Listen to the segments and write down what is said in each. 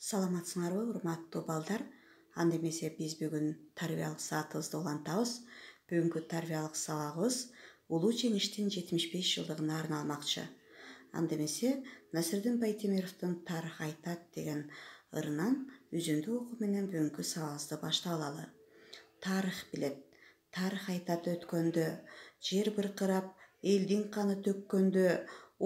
Саламатсыңарбы, урматтуу балдар? Анда эмесе биз бүгүн тарбиялык саатыбызды улантабыз. Бүгүнкү тарбиялык сабагыбыз Улуу жеңиштин 75 жылдыгына арналмакчы. Анда эмесе Насырдын Байтемировдун Тарых айтат деген ырынан үзүндү окуу менен бүгүнкү сабагыбызды баштап алалы. Тарых билет, тарых айтат өткөндө, жер быркырап, элдин каны төккөндө,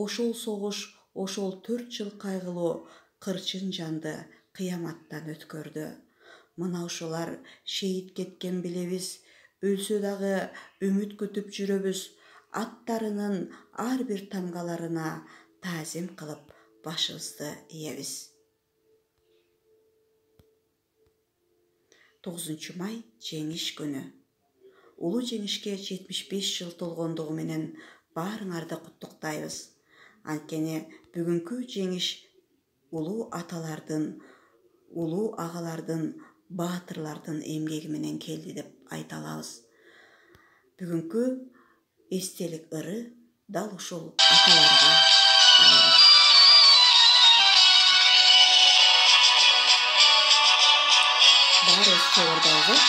ошол согуш, ошол 4 жыл кайгылуу, кырчын жанды кыяматтан өткөрдү. Мына ошолар шейит кеткен билебиз, өлсө дагы үмүт күтүп жүрөбүз. Аттарынын ар бир тамгаларына таазим кылып башыбызды ийебиз. 9 май жеңиш күнү. Улуу жеңишке 75 жыл толгондугу менен баарыңарды куттуктайбыз. Анткени бүгүнкү жеңиш улуу аталардын, улуу агалардын, баатырлардын эмгеги менен келди деп айта алабыз. Бүгүнкү эстелик ыры дал ушул аталарга арналат. Баарыбыз чогордойбуз.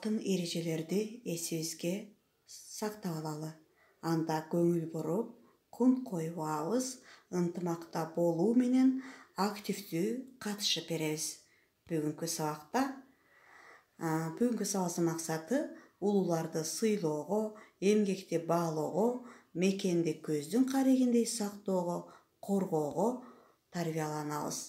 Алтын эрежелерди эсибизге сактап алалы. Анда көңүл буруп, кун койбоабыз, ынтымакта болуу менен активдүү катышып беребиз. Бүгүнкү сабактын максаты улууларды сыйлоого, эмгекти баалоого, мекенди көздүн карегиндей сактоого, коргоого тарбияланабыз.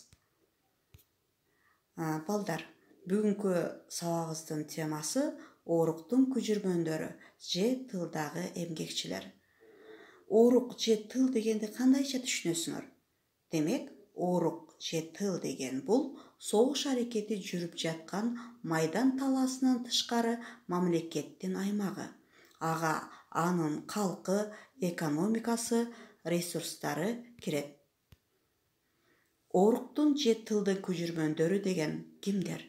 Балдар, бүгүнкү сабагыбыздын темасы Оруктун күжүрмөндөрү же тылдагы эмгекчилер. Орук же тыл дегенди кандайча түшүнөсүңөр? Демек, орук же тыл деген бул согуш аракети жүрүп жаткан майдан талаасынан тышкары мамлекеттин аймагы. Ага анын калкы, экономикасы, ресурстары кирет. Оруктун же тылдын күжүрмөндөрү деген кимдер?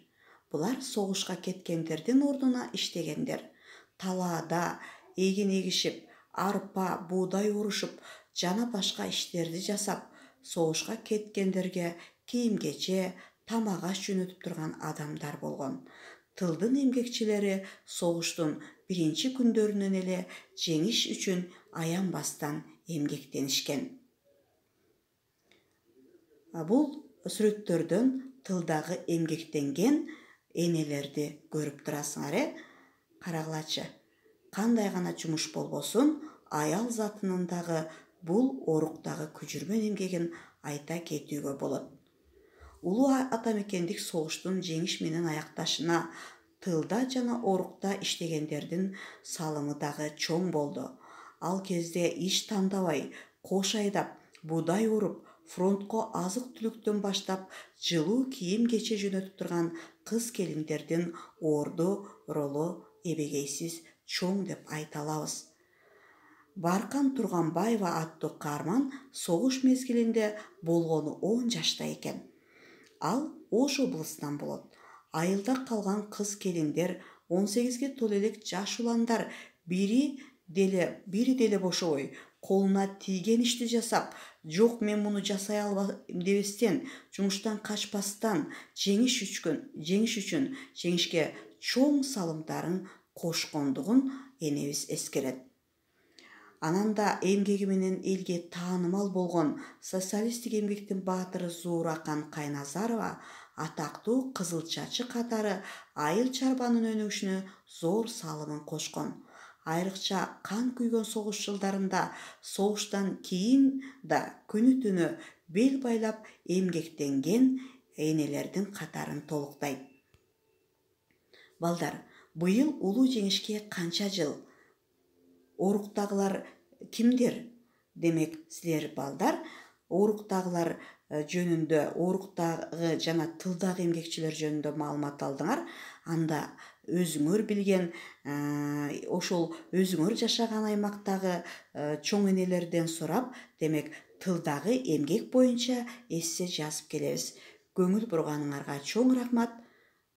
Булар согушка кеткендердин ордуна иштегендер. Талаада эгин эгишип, арпа, буудай урушуп, жана башка иштерди жасап, согушка кеткендерге кийим-кече, тамак аш жөнөтүп турган адамдар болгон. Тылдын эмгекчилери согуштун биринчи күндөрүнөн эле жеңиш үчүн аянбастан эмгектенишкен. Бул сүрөттөрдөн тылдагы эмгектенген энелерди көрүп турасыңар, Карагылачы. Кандай гана жумуш болбосун, аял затынын дагы бул оруктагы күжүрмөн эмгегин айта кетүүгө болот. Улуу атамекендик согуштун жеңиш менен аякташына тылда жана орукта иштегендердин салымы дагы чоң болду. Ал кезде иш тандабай, кош айдап, буудай уруп, фронтко азык-түлүктөн баштап жылуу кийим-кече жөнөтүп турган кыз-келиндердин орду ролу эбегейсиз чоң деп айта алабыз. Баркан Турганбаева аттуу каарман согуш мезгилинде болгону 10 жашта экен. Ал Ош облусунан болот. Айылда калган кыз-келиндер, 18-ге толо элек жаш уландар бири деле бошобой, колуна тийген ишти жасап, жок мен муну жасай албайм дебестен, жумуштан качпастан жеңиш үчүн жеңишке чоң салымдарын кошкондугун энебиз эскерет. Анан да эмгеги менен элге таанымал болгон социалисттик эмгектин баатыры Зуурахан Кайназарова атактуу Кызыл Чачы катары айыл чарбанын өнүгүшүнө зор салымын кошкон. Айрыкча кан күйгөн согуш жылдарында согуштан кийин да күнү түнү бел байлап эмгектенген энелердин катарын толуктайт. Балдар, быйыл улуу жеңишке канча жыл? Оруктагылар кимдер? Демек, силер балдар оруктагылар жөнүндө, оруктагы жана тылдагы эмгекчилер жөнүндө маалымат алдыңар. Анда өзүңөр билген, ошол өзүңөр жашаган аймактагы чоң энелерден сурап, демек тылдагы эмгек боюнча эссе жазып келебиз. Көңүл бурганыңарга чоң рахмат.